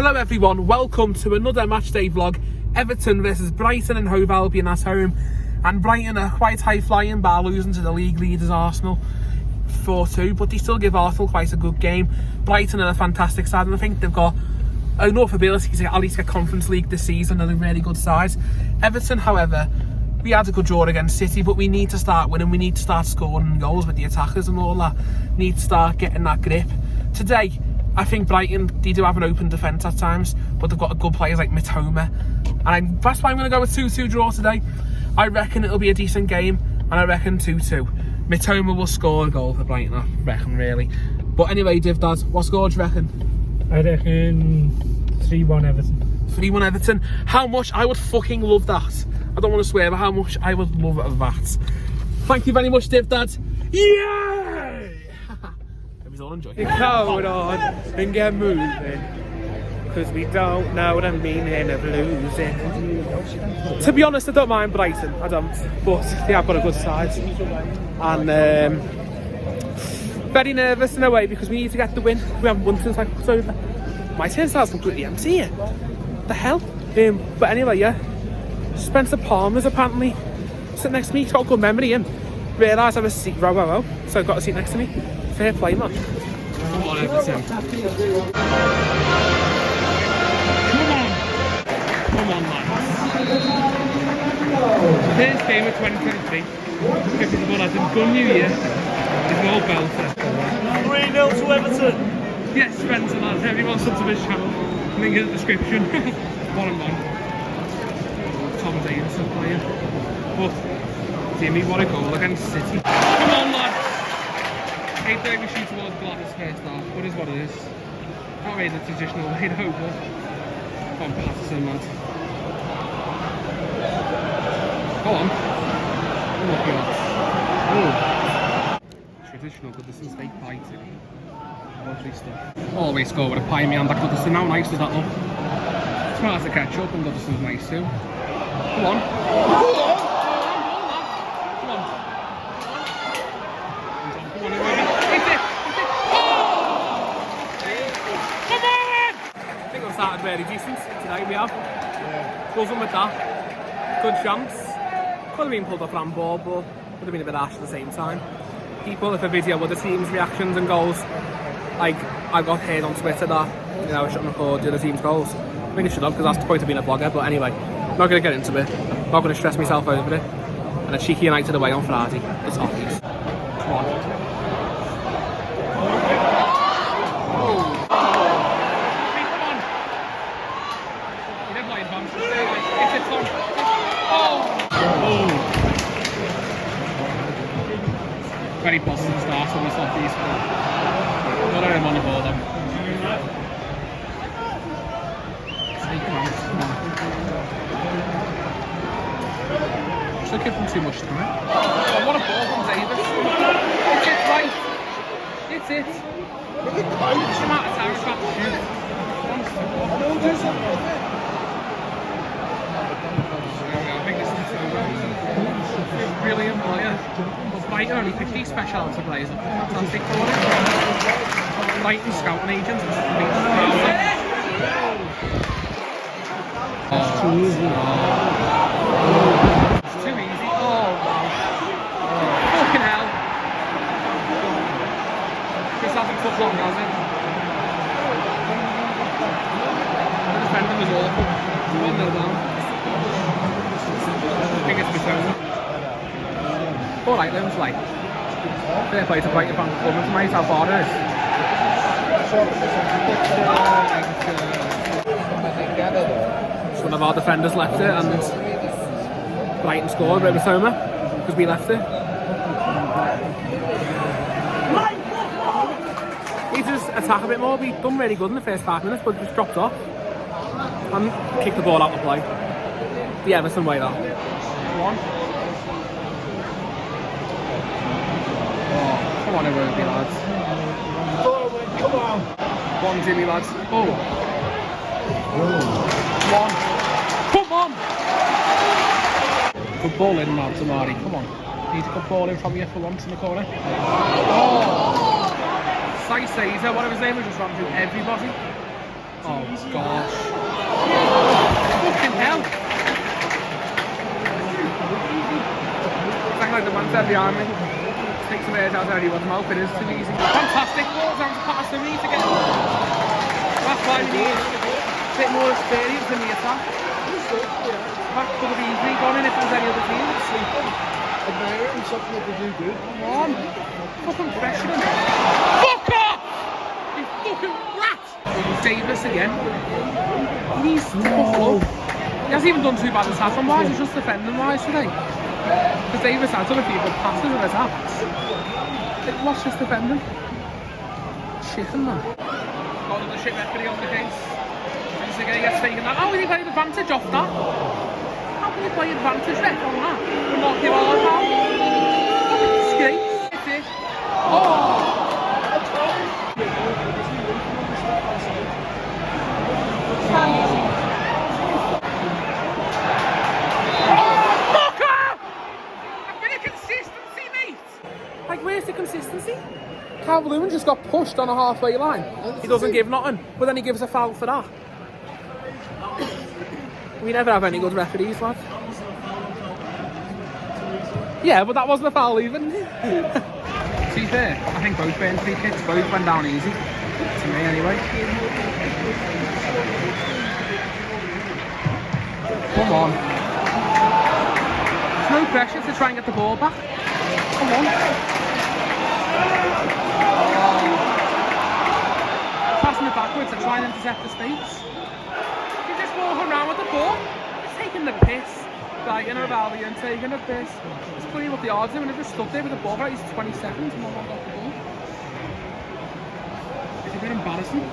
Hello everyone, welcome to another matchday vlog. Everton versus Brighton and Hove Albion at home. And Brighton are quite high flying by losing to the league leaders Arsenal 4-2, but they still give Arsenal quite a good game. Brighton are a fantastic side and I think they've got enough ability to at least get Conference League this season. They're a really good side. Everton, however, we had a good draw against City, but we need to start winning. We need to start scoring goals with the attackers and all that. Need to start getting that grip. Today, I think Brighton, they do have an open defence at times, but they've got good players like Mitoma. And that's why I'm going to go with 2-2 draw today. I reckon it'll be a decent game, and I reckon 2-2. Mitoma will score a goal for Brighton, I reckon, really. But anyway, Div Dad, what score do you reckon? I reckon 3-1 Everton. 3-1 Everton. How much I would fucking love that. I don't want to swear, but how much I would love that. Thank you very much, Div Dad. Yay! All enjoy. Get going on and get moving, because we don't know the meaning of losing. To be honest, I don't mind Brighton, I don't, but they have got a good side. And very nervous in a way because we need to get the win. We haven't won since like October. My turn starts completely empty here. The hell? But anyway, yeah. Spencer Palmer's apparently sitting next to me. He's got a good memory, him. Realised I have a seat, row. So I've got a seat next to me. Fair play, man. Come on, Everton. Come on, man. First game of 2023. Good as a good New Year. It's all belter. 3-0 to Everton. Yes, Spencer, lads. Everyone sub to his channel. Link in the description. 1-1. Tom Davidson playing. But Jimmy, what a goal against City. Come on, lads. 8:30 we shoot towards Gladys first half, but it is what it is. Not really the traditional way though, but come on, Patterson, lad. Go on. Lucky lads. Traditional Goodison steak pie too. Lovely stuff. Always score with a pie in my hand at Goodison. How nice does that look? It's nice to catch up and Goodison's nice too. Come on. Come on. Started very decent today, we have. Goes on with that. Good chance. Could have been pulled off handball, but would have been a bit harsh at the same time. People, if a video with the team's reactions and goals, like I got heard on Twitter that, you know, I shouldn't record the other team's goals. I think I should have, because that's the point of being a vlogger, but anyway, not going to get into it. Not going to stress myself over it. And a cheeky United away on Friday. It's obvious. Come on. Very positive start on the southeast, but not him on the ball then. Should give him too much time. Oh, what a ball from Davis. It's it, right? It's it. It's the amount of time he's got to shoot. Don't do something with it. I think this is a brilliant player. Brighton only picked these speciality players up. Fantastic for it. Brighton scouting agents. It's too easy. It's too easy. Oh, wow. Fucking hell. This hasn't took long, has it? The defending was awful. 1-0 down. I think it's Mitoma. Alright, then it's like fair play to Brighton fan performance, mate, how far it is. So one of our defenders left it and Brighton scored with Mitoma because we left it. He just attack a bit more. We've done really good in the first 5 minutes, but just dropped off and kicked the ball out of play. The Everton way though. One. Come on, everybody, lads. Come on. One, Jimmy, lads. Oh. One. Come on. Good ball in now, Tamari. Come on. Need a good ball in from you for once in the corner. Oh. Sai Caesar, whatever his name was, just ran through everybody. Oh gosh. Fucking hell. It's like the man said behind me. Takes some air out of anyone's mouth, it is too easy. Fantastic ball down to pass to me to get. That's why we need a bit more experience in the attack. That could have easily gone in if there was any other team. Admire it and something that they do good. Come on. Fucking pressure him. Fuck off! You fucking rat! Davis again. He's tough. He hasn't even done too bad attacking wise, he's just defending wise today. Because Davis had done a few good passes and attacks. What's just defending? Chicken, man. Got another shit referee on the case. He's going to get taken that. How can he play advantage off that? How can you play advantage ref on that? We're not giving all that. Disgrace. It's it. Oh! Like, where's the consistency? Calvert-Lewin just got pushed on a halfway line. He doesn't give nothing, but then he gives a foul for that. We never have any good referees, lad. Yeah, but that wasn't a foul even. To be fair, I think both Burn free kicks both went down easy. To me, anyway. Come on. There's no pressure to try and get the ball back. Come on. Passing it backwards and trying to intercept the space. He's just walking around with the ball. He's taking the piss. Like in a rally and taking the piss. He's playing what the odds are and they've just stuck there with the ball for like 20 seconds and no one got the ball. It's a bit embarrassing.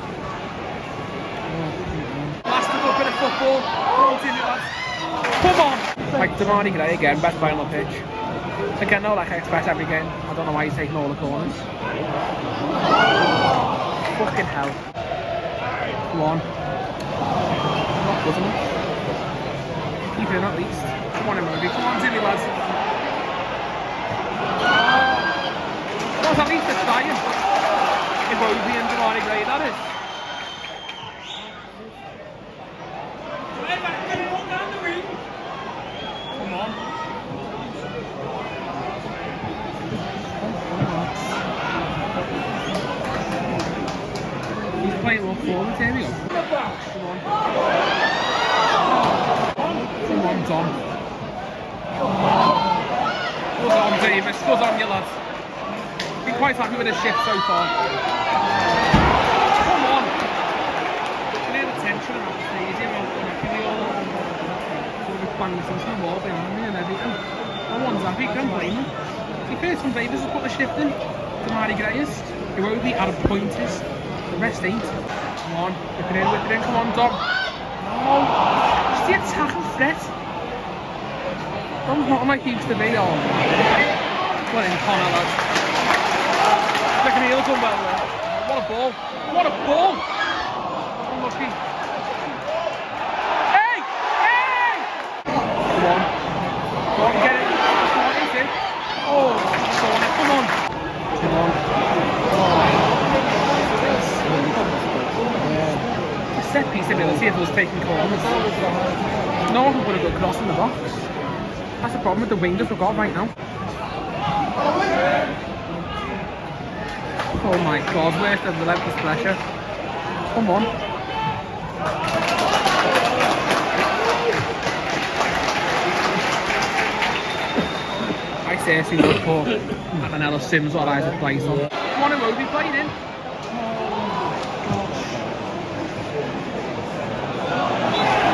Last little bit of football. Come on! Like Damani Gray again, best player on the pitch. Again, no, like I expect every game. I don't know why he's taking all the corners. Fucking hell. Come on. Not good enough. Keep it in at least. Come on, Emoji. Come on, Jimmy, lads. Well, at least they're trying. Emoji and Damani Gray, that is. Come on. He's playing more forward, here we go. Come on. Come on, Tom. Good on, Davis. Good on you, lads. Been quite happy with the shift so far. Come on. You hear the tension around the stadium. Banging some wall behind me and everything. No one's happy, can't blame him. The first one Davis has put the shift in. Damari Gray is. Iwobi at a point is. The rest ain't. Come on, whip it in, come on, Dom. No. Just the attacking threat. Dom's not like he used to be, oh. Well in, Connor, lads. Look at Neil's done well there. What a ball. What a ball! Unlucky. Come on. Come on, get it. Come on, hit it. Oh, come on. Come on. The set piece ability of us taking corners. No one can put a good cross in the box. That's the problem with the wingers we've got right now. Oh my god, where's the relentless pressure? Come on. I seriously would put Anello Sims or Isaac Price on. Come on, Iwobi, play it in.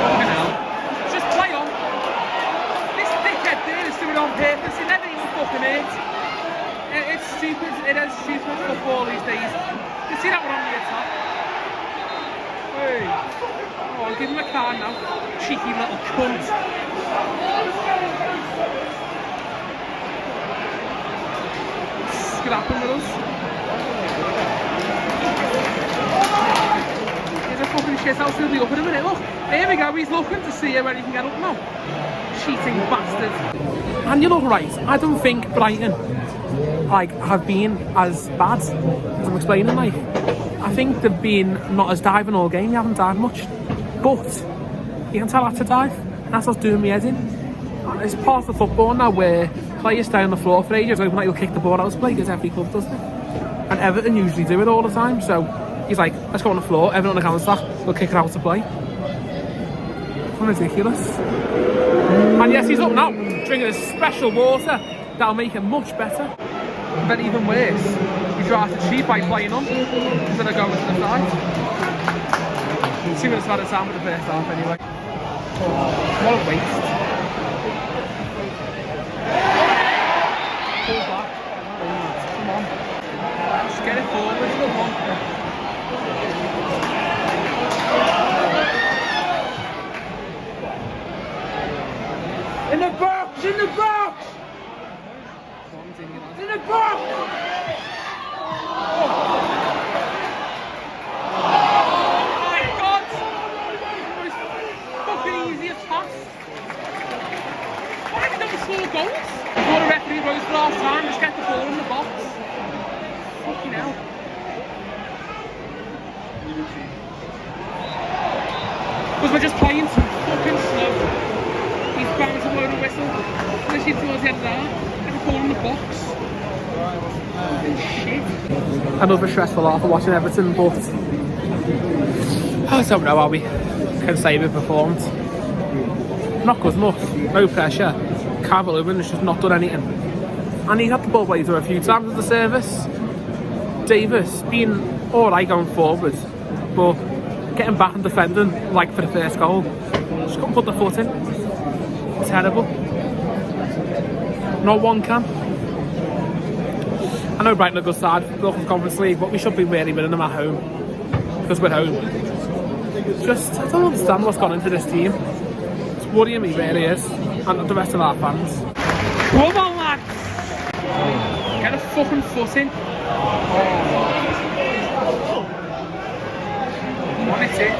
Fucking hell. Just play on. This dickhead there is doing it on purpose. He never even fucking hit. It's stupid. It is stupid football these days. You see that one on the attack? Hey. Oh, I'll give him a card now. Cheeky little cunt. Scrapping with us. Here's a fucking shit house, he'll be up in a minute. Look, there we go, he's looking to see where he can get up now. Cheating bastard. And you look right, I don't think Brighton like have been as bad as I'm explaining. Like, I think they've been not as diving all game. They haven't dived much, but you can tell I had to dive. And that's what's doing me head in. And it's part of football now where players stay on the floor for ages, hoping that you'll kick the ball out of play, because every club does it. And Everton usually do it all the time. So he's like, let's go on the floor. Everton on the counter attack, we'll kick it out to play. Ridiculous. And yes, he's up now, drinking a special water that'll make it much better. But even worse, he tries to cheat by playing on instead of going to the side. 2 minutes out of time with the first half anyway. What a waste. Pull back. Come on. Just get it forward. Come on. In the box! In the box! In the box! Goals. Before the referee goes for last time, just get the ball in the box. Fucking hell. Because we're just playing too fucking slow. He's bound to blow the whistle. Literally towards the end of that. Get the ball in the box. Fucking shit. Another stressful half of watching Everton, but I don't know how we can say we performed. Not good enough. No pressure. Calvert-Lewin has just not done anything, and he's had the ball played through a few times with the service. Davis been alright going forward, but getting back and defending like for the first goal, just couldn't put the foot in. Terrible. Not one can. I know Brighton are a good side, local Conference League, but we should be really winning them at home because we're home. Just I don't understand what's gone into this team. It's worrying me, really is. And the rest of our fans. Come on, lads! Get a fucking foot in. What is it?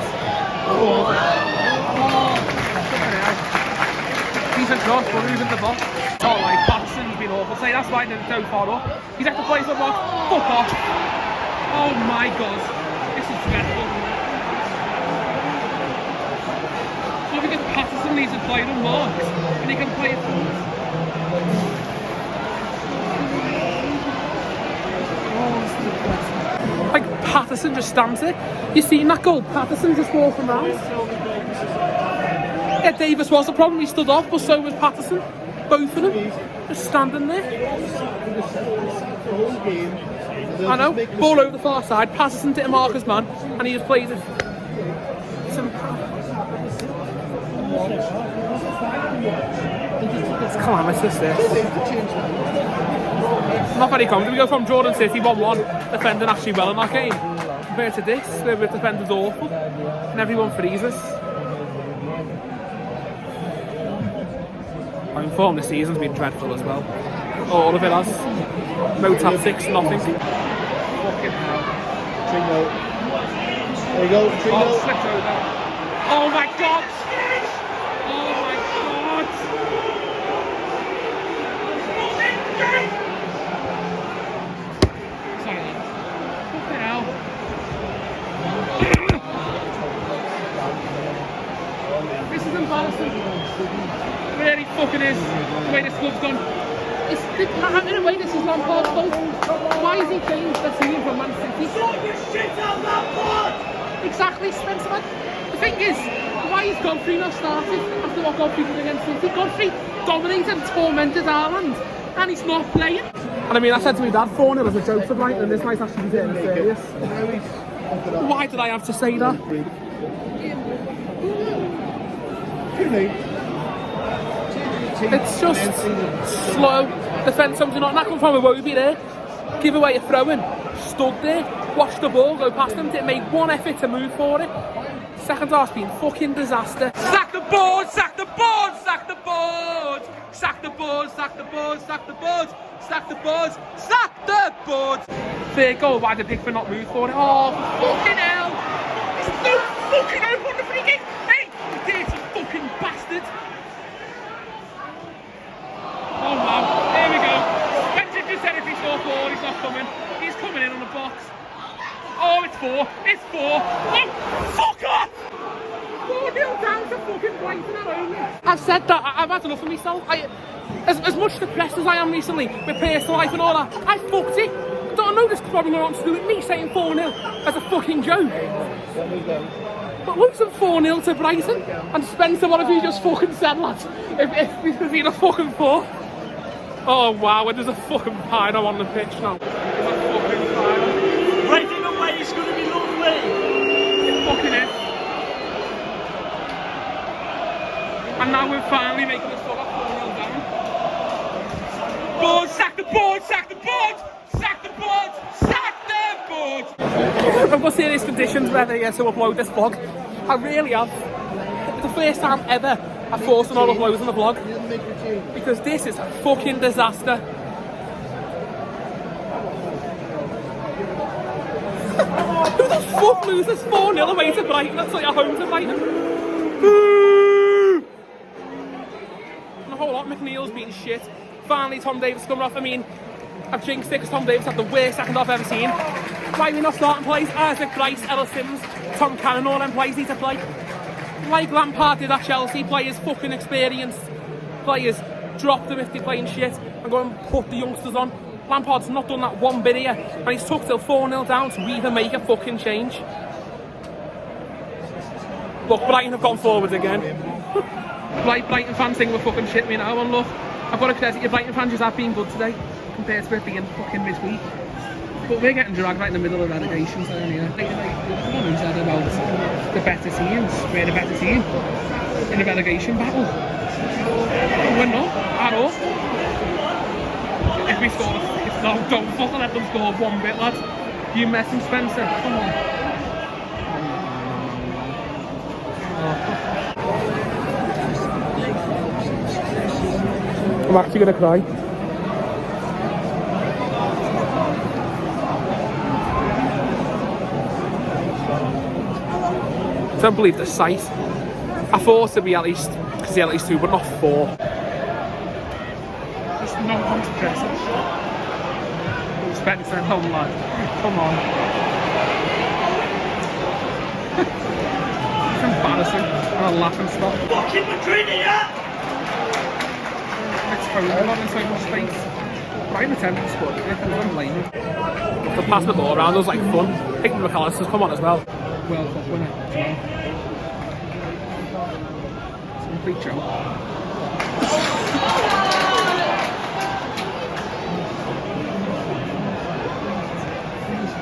Decent cross, but who's in the box? Oh, like Patterson's been awful. Say that's why they're so far up. He's had to play some box. Fuck off! Oh my god, this is dreadful. Because Patterson needs to play unmarked and he can play it forward. Like Patterson just stands there. You seen that goal? Patterson just walking around. Yeah, Davis was the problem. He stood off, but so was Patterson. Both of them just standing there. I know. Ball over the far side. Patterson didn't mark his man, and he just plays it. It's calamitous, this. Not very common. We go from Jordan City 1-1, defending actually well in that game, compared to this, where we've defended awful, and everyone freezes. Our form this season's been dreadful as well. All of it has. No tactics, nothing. Fucking hell. 3-0. There you go, 3-0. Oh, slipped over. Oh my god! Oh my god! Sorry, lad. Fucking hell. This is embarrassing. It really fucking is. The way this club's gone. In a way, this is Lampard's fault. Why has he changed the team from Man City? Sort your shit out that board! Exactly, Spencer. The thing is, why is Godfrey not started after what Godfrey did against City? Godfrey dominated and tormented Ireland, and he's not playing. And I mean, I said to my dad, 4-0 as a joke for Brighton, and this might actually be getting serious. Why did I have to say that? It's just slow. Defend something not come from a Wobie there. Give away a throw-in. Stood there. Watched the ball go past them. Didn't make one effort to move for it. Second half's been fucking disaster. Sack the board! Sack the board! Sack the board! Sack the board! Sack the board! Sack the board! Sack the board! Sack the board! Third goal. Why did Pickford not move for it? Oh, fucking hell! There's no fucking hope on the free kick! Hey! You dirty fucking bastard! Oh wow, there we go. Spencer just said if coming. He's coming in on the box. Oh, it's 4. It's 4. Oh, fuck off! 4-0 down to fucking Brighton at home. I've said that. I've had enough of myself. As much depressed as I am recently with personal life and all that, I fucked it. Don't know this probably got nothing to do with me saying 4-0 as a fucking joke. But losing 4-0 to Brighton, and Spencer, what have you just fucking said, lads? If this had been a fucking 4. Oh wow, there's a fucking pino on the pitch now. There's a fucking pino. Breaking away is going to be lovely. It fucking is. And now we're finally making us look at 4-0 down. Board, sack the board, sack the board, sack the board, sack the board. I've got serious conditions whether to upload this vlog. I really have. It's the first time ever I've forced on uploads on the vlog. Because this is a fucking disaster. Who the fuck loses 4-0 away to Brighton? That's like a home to Brighton. And a whole lot, McNeil's been shit. Finally, Tom Davis coming off. I mean, I've jinxed it because Tom Davis had the worst second half I've ever seen. Why are we not starting plays? Isaac Bryce, Ellis Sims, Tom Cannon, all them players need to play. Like Lampard did at Chelsea, players fucking experienced. Players drop them if they're playing shit and go and put the youngsters on. Lampard's not done that one bit here, and he's took till 4-0 down to even make a fucking change. Look, Brighton have gone forward again. Like Brighton fans think we're fucking shit me now, and look, I've got to credit you, Brighton fans just have been good today compared to it being fucking midweek. But we're getting dragged right in the middle of relegation zone here. Like, the one who said about the better teams, we're the better team in the relegation battle. We're not at all. If we score, no, don't fucking let them score one bit, lads. You messing Spencer, come on. I'm actually gonna cry. I don't believe the sight. I thought it'd be at least, because he had at least 2, but not 4. Just no one's pressing. Spencer, home lad. Come on. It's embarrassing. I'm a laughing stock. Fucking Madrid here! It's horrible having so much space. Brighton attempted to score, it was unbelievable. To pass the ball around, it was like fun. Picking McAllister's come on as well. World Cup winner as well. It's a complete joke.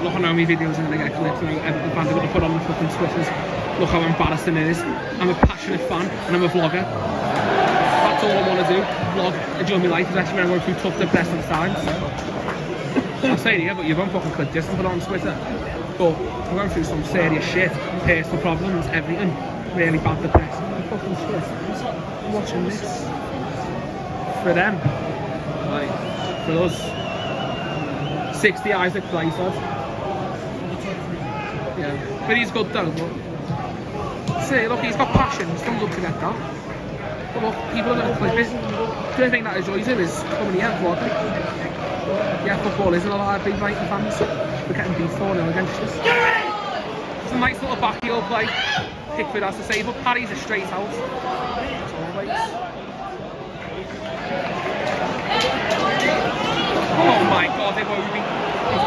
Look how many videos I'm going to get clips and Everton fans are going to put on the fucking Twitters. Look how embarrassing it is. I'm a passionate fan and I'm a vlogger. That's all I want to do. Vlog, enjoy my life, especially when I'm going through tough, depressing times. I'll say it here, but you won't fucking clip this and put it on Twitter. But I'm going through some serious shit, personal problems, everything. Really bad depression. Fucking shit. I'm watching this. For them. Like, for us. 60 Isaac Bryce, lad. Yeah, but he's good though, but see, look, he's got passion, he's done good to get that. But look, people are going to clip it. The only thing that enjoys him is coming here and vlogging. Yeah, football isn't a lot of big Brighton fans. We're getting beat 4-0 against us. It's a nice little backheel play. Pickford has to say, but Parry's a straight out. As always. Oh my god, they've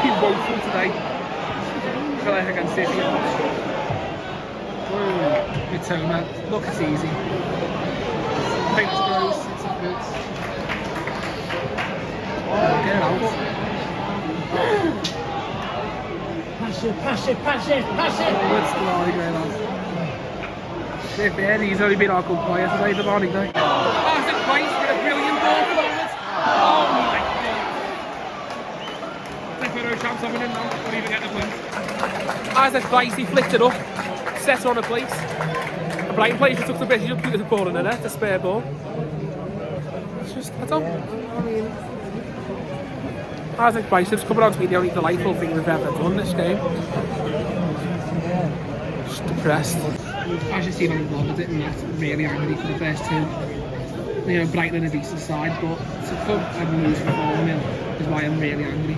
been woeful today. I feel like against City. Mitoma, look, it's easy. I think it's gross, it's not good. Get it out. Pass it, pass it, pass it, pass it! Forwards, Lorry, great lads. They're fair, he's only been our good player today, the morning day. Isaac Bryce with a brilliant ball forwards. Oh my god. They've got no chance of winning now, don't even get the point. Isaac Bryce, he flicked it up, set her on a place. The Brighton player just took the bit, he just put the ball in the net, a spare ball. It's just, I mean... Isaac Bryce has come around to be the only delightful thing we've ever done this game. Just depressed. As you see on the vlog, I didn't get really angry for the first 2. You know, Brighton in a decent side, but to come and lose for 4-0 is why I'm really angry.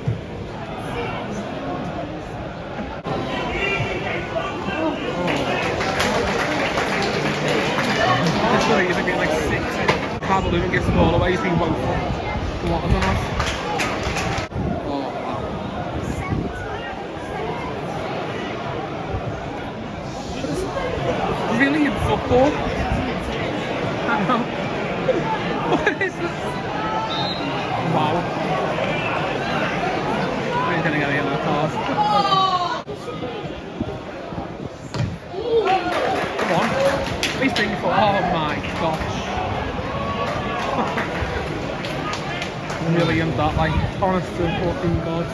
he's getting like 6. Calvert-Lewin gets the ball away, he's been woeful. What was that? Oh, wow. Really in football? I know. What is this? Wow. He's gonna get a yellow card. Come on. He's being for. Oh my gosh. Brilliant that, like, honest to fucking God.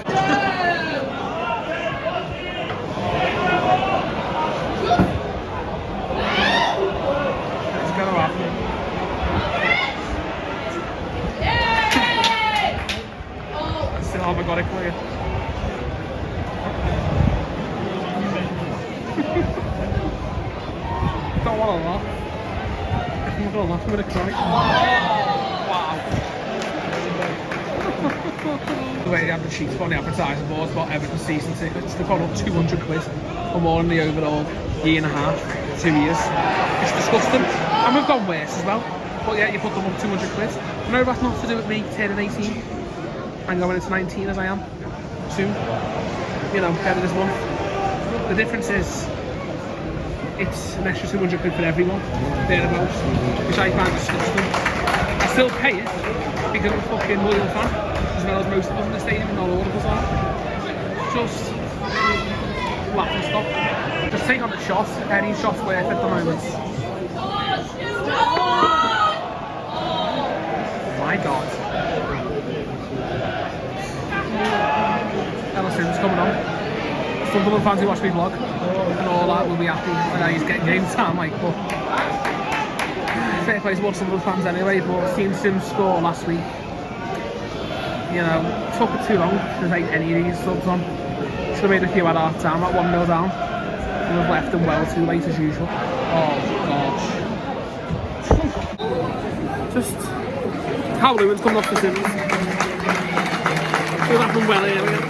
It's gonna happen. I still haven't got it clear. Don't want to laugh. If I'm not gonna laugh, I'm gonna cry. Wow. The way they have the cheats on the advertising boards about Everton season tickets, they've gone up 200 quid or more in the overall year and a half, 2 years. It's disgusting. And we've gone worse as well. But yeah, you put them up 200 quid. No, that's not to do with me turning 18 and going into 19 as I am soon. You know, better this month. The difference is it's an extra 200 quid for everyone, thereabouts, which I find disgusting. I still pay it because I'm a fucking loyal fan, as well as most of us in the stadium, and all of us are. Just laughing stock. Just take on the shot, any shot's worth at the moment. Oh my God. Ellison's coming on. Sunderland fans who watch me vlog and all that will be happy when he's getting game time, like, but fair play to Sunderland fans anyway, but seeing Sims score last week, you know, took it too long to take any of these subs on. Should have made a few at half time, at 1-0 down, and we've left them well too late as usual. Oh gosh. Just Calvert-Lewin's coming off the Sims. Should have happened well earlier.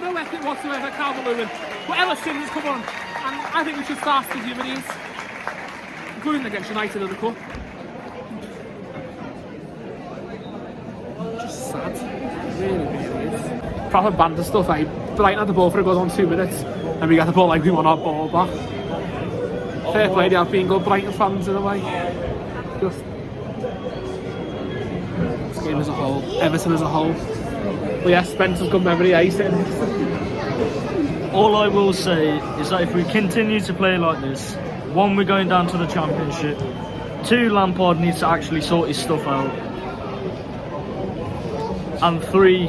No effort whatsoever, Calvert-Lewin. But Ellison has come on, and I think we should start the humanities, including against United in the cup. Just sad. Really, really is. Proper banter stuff, eh? Brighton had the ball for a good on 2 minutes, and we got the ball like we want our ball back. Fair play, they have been good Brighton fans in a way. Just this game as a whole, Everton as a whole. But yeah, Spencer's good memory, eh? All I will say is that if we continue to play like this, 1, we're going down to the Championship. 2, Lampard needs to actually sort his stuff out. And 3,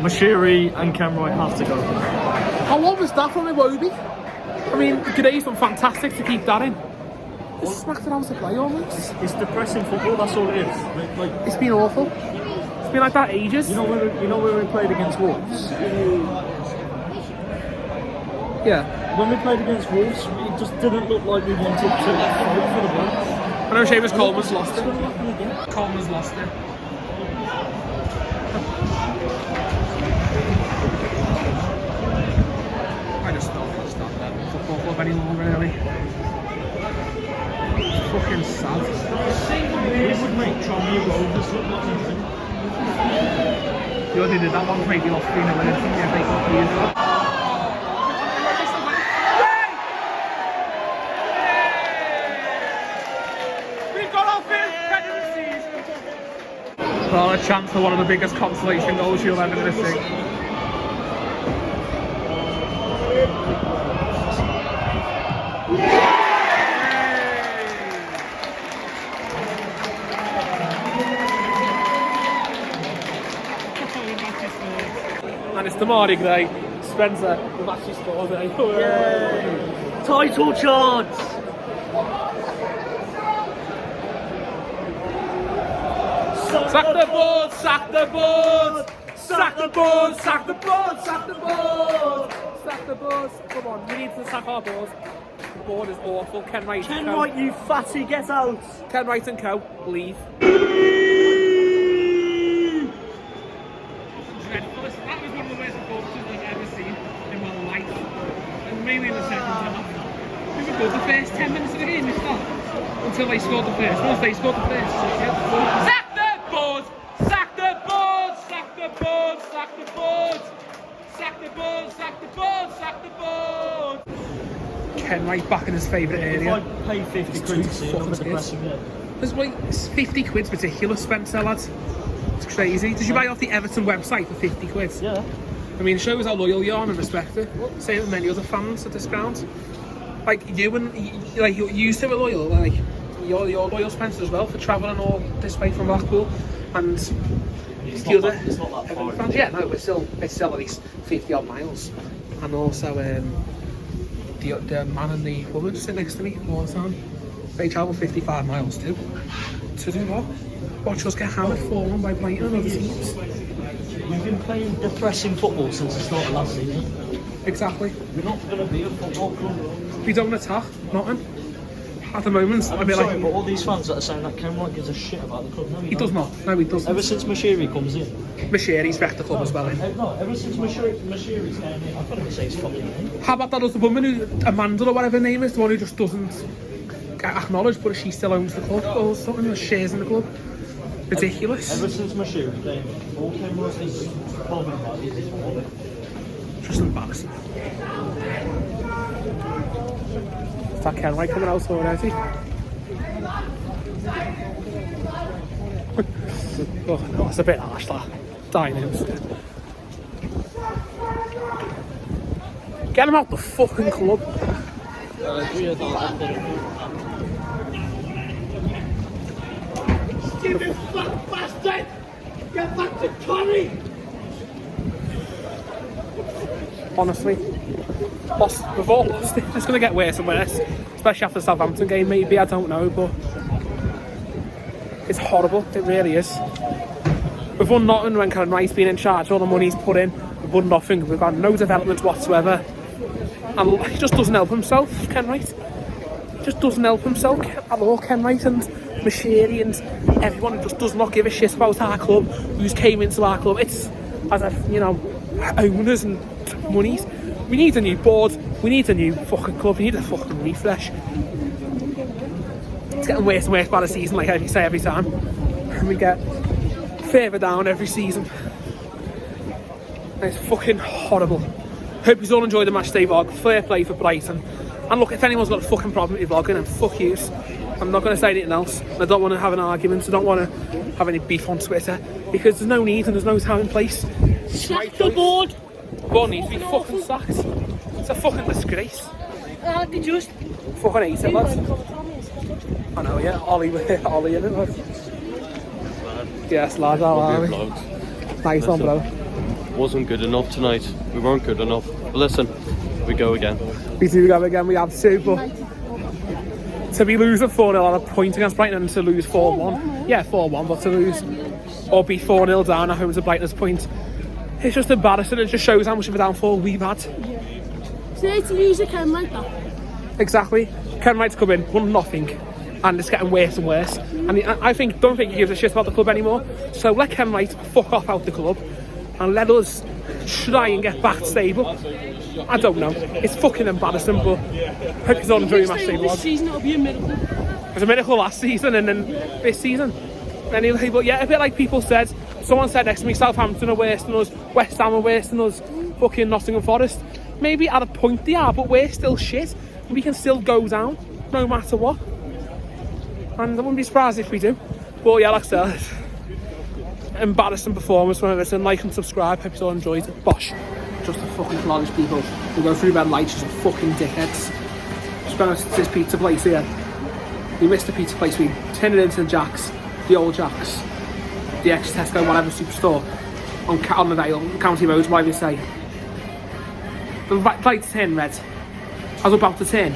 Mashiri and Kenrwight have to go. How long was that from Iwobi? I mean, G'day's been fantastic to keep that in. It's smacked it out to play almost. It's depressing football, that's all it is. Like, it's been awful. It's been like that ages. You know where we played against Wolves? Yeah. When we played against Wolves, it just didn't look like we wanted to fight for the ball. I know Seamus Coleman's lost it. Coleman's lost it. I just don't understand that football club anymore, really. It's fucking sad. We would make Tommy Rovers look like nothing. You already did that one, maybe lost 3-0 in the FA Cup years ago. Well, a chance for one of the biggest consolation goals you'll ever gonna see. And it's Damari Gray, Spencer, we've actually scored it. Yay! Title chance! Sack the board! Sack the board! Sack the board! Sack the board! Sack the board! Sack the board! Come on, we need to sack our board. The board is awful. Kenrwight and Co. Kenrwight, you fatty, get out! Kenrwight and Co, leave. That was one of the worst performances I've ever seen in my life. mainly in the second half. It was good. The first 10 minutes of the game, we stopped until they scored the first. Once they scored the first, sack the board! Sack the board! Sack the board! Sack the board! Sack the board! Sack the board! Sack the board! Kenrwight back in his favourite area. If I pay 50 quid to see it, I'm depressing it. There's like 50 quid's ridiculous, Spencer, lads. It's crazy. Did you buy off the Everton website for 50 quid? Yeah. I mean, it shows how loyal you are and respect it. Same with many other fans at this ground. Like you and like you two are loyal. Like you're loyal, Spencer, as well, for travelling all this way from Blackpool, and It's the not other that far. fans. Yeah, no, it's still at least 50 odd miles. And also the man and the woman sit next to me all the time. They travel 55 miles too. To do what? Watch us get hammered 4-1 by Brighton and other teams. We've been playing depressing football since the start of last season. Exactly. We're not going to be a football club. We don't attack, nothing. At the moment, I'm sorry, but all these fans that are saying that Kenrwight gives a shit about the club, no, he does not. No, he doesn't. Ever since Mashiri comes in. Mashiri's wrecked the club as well. No, ever since Mashiri's came in, I can't even say his fucking name. How about that other woman who, Amanda or whatever her name is, the one who just doesn't get acknowledged, but she still owns the club or something, or shares in the club? Ridiculous. Ever since Mashiri came in, all Kenrwight is talking about is his wallet. Just embarrassing. Is that Kenrwight coming out already? Oh no, it's a bit harsh that. Dinos. Get him out the fucking club. Stupid fuck bastard! Get back to Connie! Honestly, we've all lost it. It's going to get worse and worse, especially after the Southampton game. Maybe, I don't know, but it's horrible. It really is. We've won nothing when Kenrwight's been in charge. All the money's put in, we've won nothing. We've had no development whatsoever, and he just doesn't help himself. Kenrwight just doesn't help himself at all. Kenrwight and Mashiri and everyone just does not give a shit about our club. Who's came into our club? It's as if, you know, owners and monies. We need a new board. We need a new fucking club. We need a fucking refresh. It's getting worse and worse by the season, like I say every time. And we get further down every season. And it's fucking horrible. Hope you all enjoyed the matchday vlog. Fair play for Brighton. And look, if anyone's got a fucking problem with your vlogging, then fuck yous. I'm not going to say anything else. I don't want to have an argument. I don't want to have any beef on Twitter, because there's no need and there's no time and place. Sack the board! Board needs to be fucking sacked. It's a fucking disgrace. They just... Fucking hate it, lads. I know, yeah. Ollie in it, lads. Yes, lads, how are we? Nice one, bro. Wasn't good enough tonight. We weren't good enough. But listen, we go again. We do go again, we have to, but to be losing 4-0 on a point against Brighton and to lose 4-1. Yeah, 4-1, but to lose or be 4-0 down at home to Brighton's point, it's just embarrassing. It just shows how much of a downfall we've had. So to lose a Kenrwight though. Exactly. Kenrwight's come in, won nothing, and it's getting worse and worse. And I don't think he gives a shit about the club anymore. So let Kenrwight fuck off out the club and let us try and get back stable. I don't know. It's fucking embarrassing, but hope you're all enjoying my match day vlog. This season it'll be a miracle. It was a miracle last season and then this season. Anyway, but yeah, a bit like people said. Someone said next to me, Southampton are worse than us, West Ham are worse than us, fucking Nottingham Forest. Maybe at a point they are, but we're still shit. We can still go down, no matter what. And I wouldn't be surprised if we do. But yeah, like I said, embarrassing performance from Everton. Like and subscribe, hope you all enjoyed it. Bosh. Just to fucking acknowledge people who go through red lights as fucking dickheads. Just going to this pizza place here. We missed the pizza place, we turned it into the Jack's, the old Jack's, the ex-Tesco, whatever superstore, on the Vale, County Road, whatever you say. The lights turn red. I was about to turn,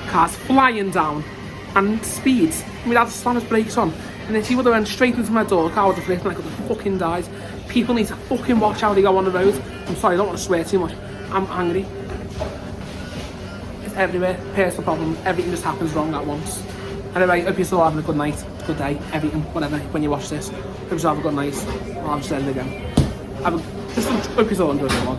cars flying down, and speeds. We had to slam his brakes on, and then she would have went straight into my door, the car would have flipped and I could have fucking died. People need to fucking watch how they go on the road. I'm sorry, I don't want to swear too much. I'm angry. It's everywhere, personal problem, everything just happens wrong at once. Anyway, hope you're still having a good night, good day, everything, whatever, when you watch this. Hope you have a good night. I'll just end it again. Just hope you're still enjoying the vlog.